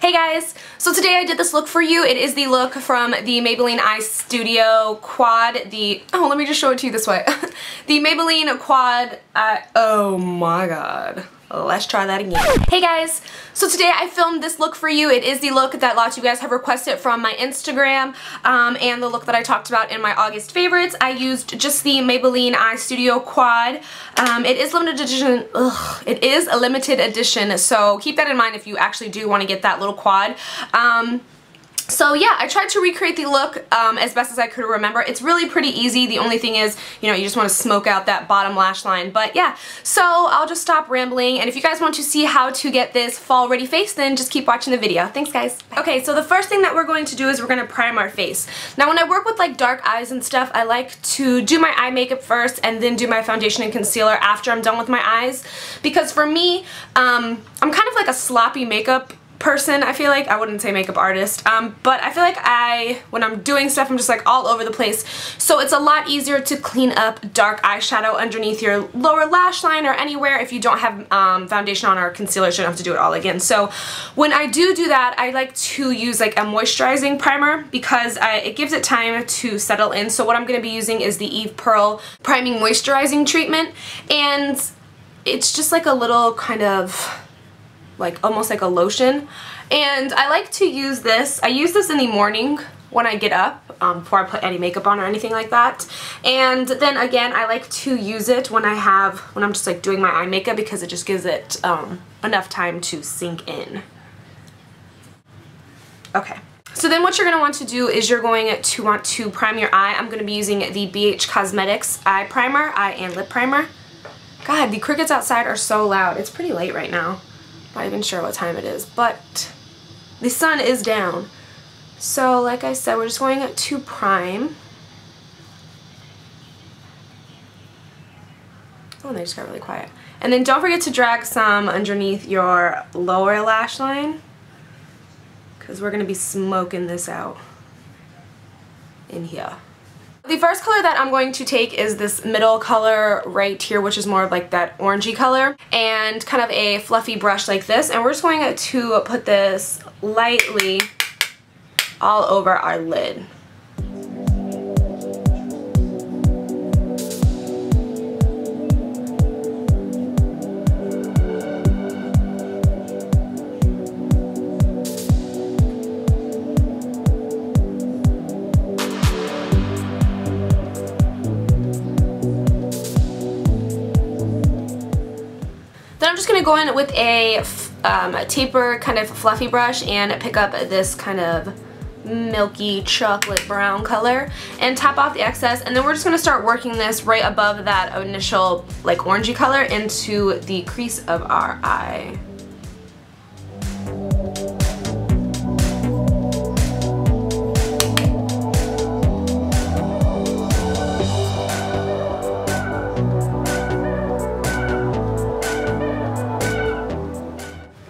Hey guys! So today I did this look for you. It is the look from the Maybelline EyeStudio Quad. Let me just show it to you this way. The Maybelline Quad, oh my god. Let's try that again. Hey guys! So today I filmed this look for you. It is the look that lots of you guys have requested from my Instagram and the look that I talked about in my August favorites. I used just the Maybelline EyeStudio Quad. It is limited edition. It is a limited edition, so keep that in mind if you actually do want to get that little quad. So yeah, I tried to recreate the look as best as I could remember. It's really pretty easy. The only thing is, you know, you just want to smoke out that bottom lash line. But yeah, so I'll just stop rambling. And if you guys want to see how to get this fall ready face, then just keep watching the video. Thanks guys. Bye. Okay, so the first thing that we're going to do is we're going to prime our face. Now when I work with like dark eyes and stuff, I like to do my eye makeup first and then do my foundation and concealer after I'm done with my eyes. Because for me, I'm kind of like a sloppy makeup person. I feel like, I wouldn't say makeup artist, but I feel like when I'm doing stuff, I'm just like all over the place. So it's a lot easier to clean up dark eyeshadow underneath your lower lash line or anywhere if you don't have foundation on or concealer, so you don't have to do it all again. So when I do that, I like to use like a moisturizing primer because it gives it time to settle in. So what I'm going to be using is the Eve Pearl Priming Moisturizing Treatment, and it's just like a little kind of like almost like a lotion, and I like to use this. I use this in the morning when I get up before I put any makeup on or anything like that, and then again I like to use it when I'm just like doing my eye makeup because it just gives it enough time to sink in. Okay. So then what you're going to want to do is you're going to want to prime your eye. I'm going to be using the BH Cosmetics eye primer, eye and lip primer. God, the crickets outside are so loud. It's pretty late right now. Not even sure what time it is, but the sun is down. So like I said, we're just going to prime. Oh, and they just got really quiet. And then don't forget to drag some underneath your lower lash line, because we're going to be smoking this out in here. The first color that I'm going to take is this middle color right here, which is more of like that orangey color, and kind of a fluffy brush like this, and we're just going to put this lightly all over our lid. Then I'm just going to go in with a taper kind of fluffy brush and pick up this kind of milky chocolate brown color and tap off the excess, and then we're just going to start working this right above that initial like orangey color into the crease of our eye.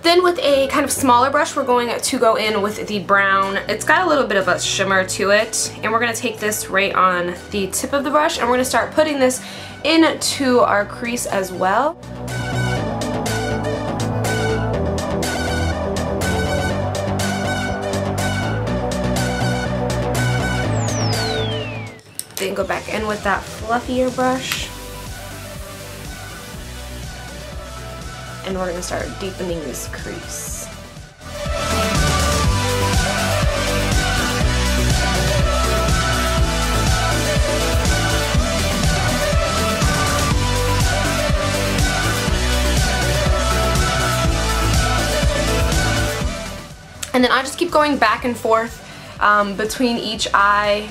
Then with a kind of smaller brush, we're going to go in with the brown. It's got a little bit of a shimmer to it, and we're going to take this right on the tip of the brush, and we're going to start putting this into our crease as well. Then go back in with that fluffier brush. And we're going to start deepening this crease. And then I just keep going back and forth between each eye,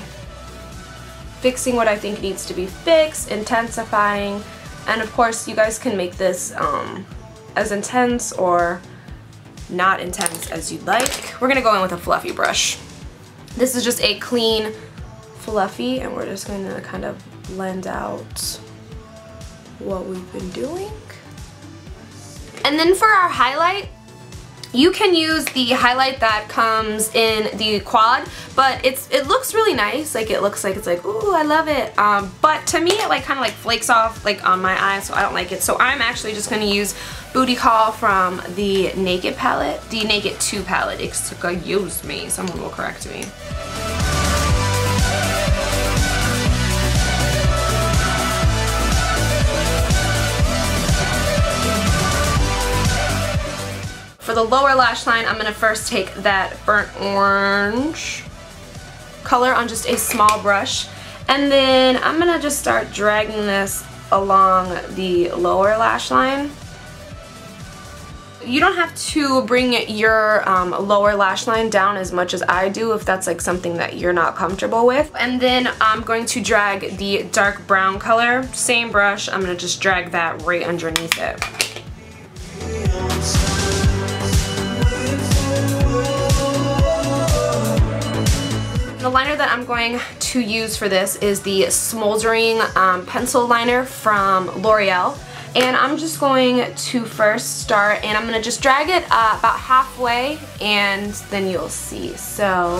fixing what I think needs to be fixed, intensifying, and of course you guys can make this as intense or not intense as you'd like. We're gonna go in with a fluffy brush. This is just a clean fluffy, and we're just going to kind of blend out what we've been doing. And then for our highlight, You can use the highlight that comes in the quad, but it looks really nice. Like it looks like it's like, ooh, I love it. But to me, it like kind of like flakes off like on my eyes, so I don't like it. So I'm actually just going to use Booty Call from the Naked palette, the Naked 2 palette. Excuse me, someone will correct me. For the lower lash line, I'm going to first take that burnt orange color on just a small brush, and then I'm going to just start dragging this along the lower lash line. You don't have to bring your lower lash line down as much as I do if that's like something that you're not comfortable with. And then I'm going to drag the dark brown color, same brush, I'm going to just drag that right underneath it. The liner that I'm going to use for this is the Smouldering pencil liner from L'Oreal, and I'm just going to first start, and I'm going to just drag it about halfway, and then you'll see. So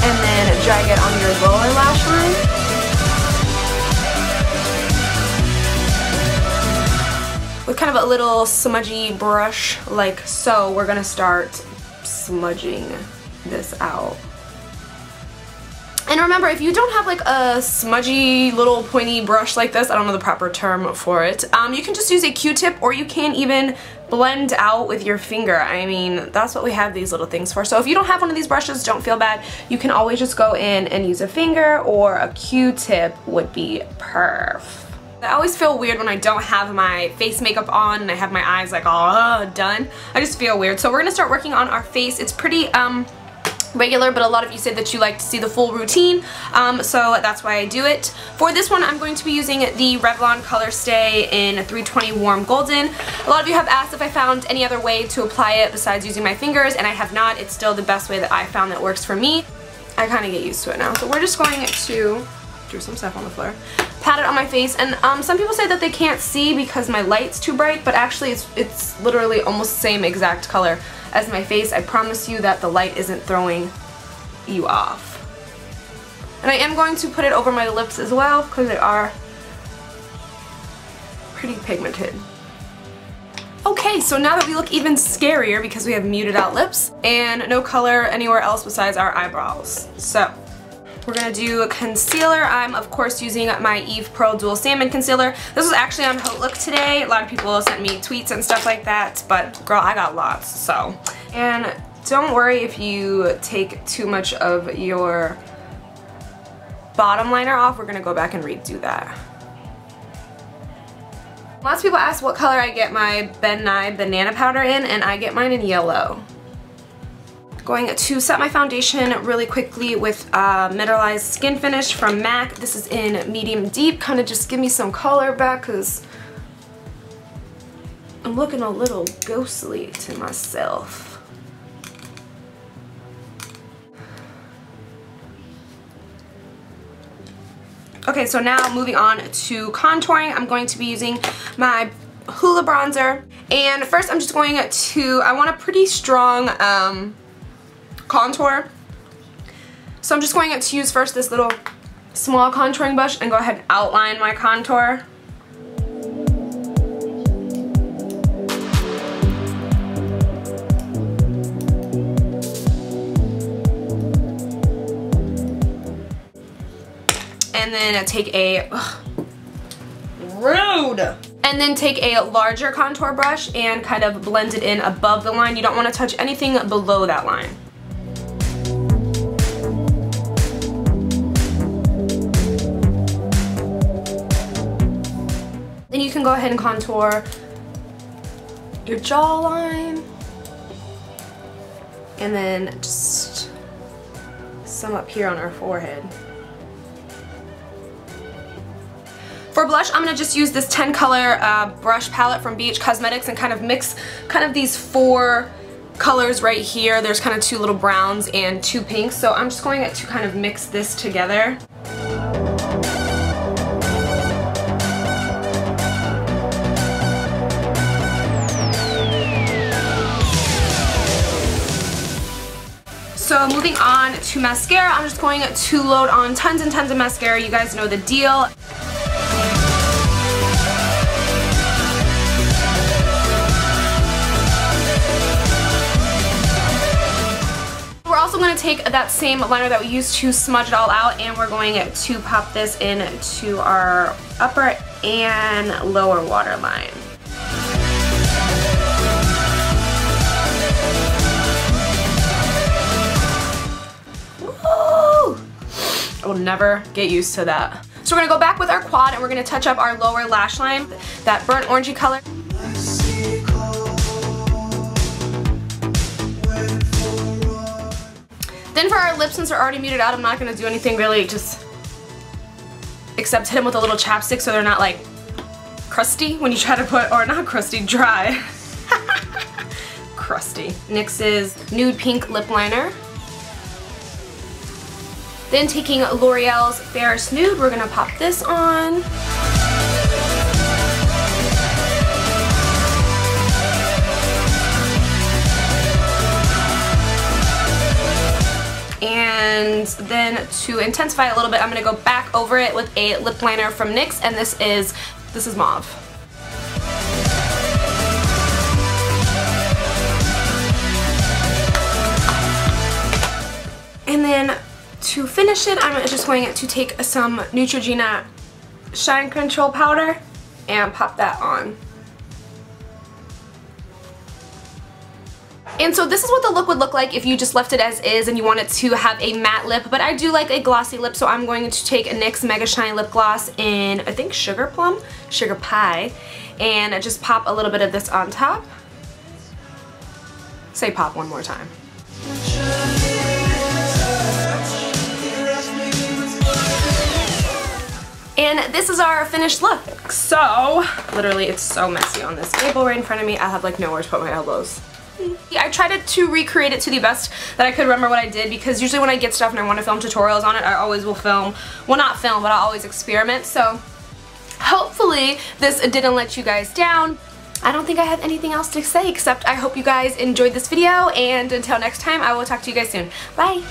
and then drag it on your lower lash line. With kind of a little smudgy brush like so, we're gonna start smudging this out. And remember, if you don't have like a smudgy little pointy brush like this, I don't know the proper term for it, you can just use a Q-tip, or you can even blend out with your finger. I mean, that's what we have these little things for. So if you don't have one of these brushes, don't feel bad. You can always just go in and use a finger, or a Q-tip would be perfect. I always feel weird when I don't have my face makeup on and I have my eyes like all done. I just feel weird. So we're going to start working on our face. It's pretty regular, but a lot of you say that you like to see the full routine, so that's why I do it. For this one, I'm going to be using the Revlon Colorstay in 320 Warm Golden. A lot of you have asked if I found any other way to apply it besides using my fingers, and I have not. It's still the best way that I found that works for me. I kind of get used to it now. So we're just going to drew some stuff on the floor, pat it on my face, and some people say that they can't see because my light's too bright, but actually it's literally almost the same exact color as my face. I promise you that the light isn't throwing you off. And I am going to put it over my lips as well because they are pretty pigmented. Okay, so now that we look even scarier because we have muted out lips and no color anywhere else besides our eyebrows. So we're going to do a concealer. I'm, of course, using my Eve Pearl Dual Salmon Concealer. This was actually on Hot Look today. A lot of people sent me tweets and stuff like that, but girl, I got lots, so. And don't worry if you take too much of your bottom liner off. We're going to go back and redo that. Lots of people ask what color I get my Nye Banana Powder in, and I get mine in yellow. Going to set my foundation really quickly with Mineralized Skin Finish from MAC. This is in medium deep, kind of just give me some color back because I'm looking a little ghostly to myself. Okay, so now moving on to contouring, I'm going to be using my Hoola bronzer. And first I'm just going to, I want a pretty strong contour. So I'm just going to use first this little small contouring brush and go ahead and outline my contour. And then take a, rude! And then take a larger contour brush and kind of blend it in above the line. You don't want to touch anything below that line. Then you can go ahead and contour your jawline. And then just some up here on our forehead. For blush, I'm going to just use this 10 color brush palette from BH Cosmetics and kind of mix these 4 colors right here. There's kind of 2 little browns and 2 pinks, so I'm just going to kind of mix this together. Moving on to mascara, I'm just going to load on tons and tons of mascara. You guys know the deal. We're also going to take that same liner that we used to smudge it all out, and we're going to pop this into our upper and lower waterline. Woo! I will never get used to that. So we're going to go back with our quad and we're going to touch up our lower lash line, that burnt orangey color. Then for our lips, since they're already muted out, I'm not going to do anything really, just except hit them with a little chapstick so they're not like crusty when you try to put, or not crusty, dry. Crusty. NYX's Nude Pink Lip Liner. Then taking L'Oreal's Fairest Nude, we're going to pop this on. And then to intensify a little bit, I'm going to go back over it with a lip liner from NYX, and this is Mauve. And then to finish it, I'm just going to take some Neutrogena Shine Control Powder and pop that on. And so this is what the look would look like if you just left it as is and you wanted to have a matte lip, but I do like a glossy lip, so I'm going to take a NYX MegaShine lip gloss in, I think, Sugar Pie, and just pop a little bit of this on top. Say pop one more time. And this is our finished look. So, literally it's so messy on this table right in front of me. I have like nowhere to put my elbows. I tried to recreate it to the best that I could remember what I did, because usually when I get stuff and I want to film tutorials on it, I always will film, well, not film, but I always experiment. So hopefully this didn't let you guys down. I don't think I have anything else to say except I hope you guys enjoyed this video, and until next time, I will talk to you guys soon. Bye!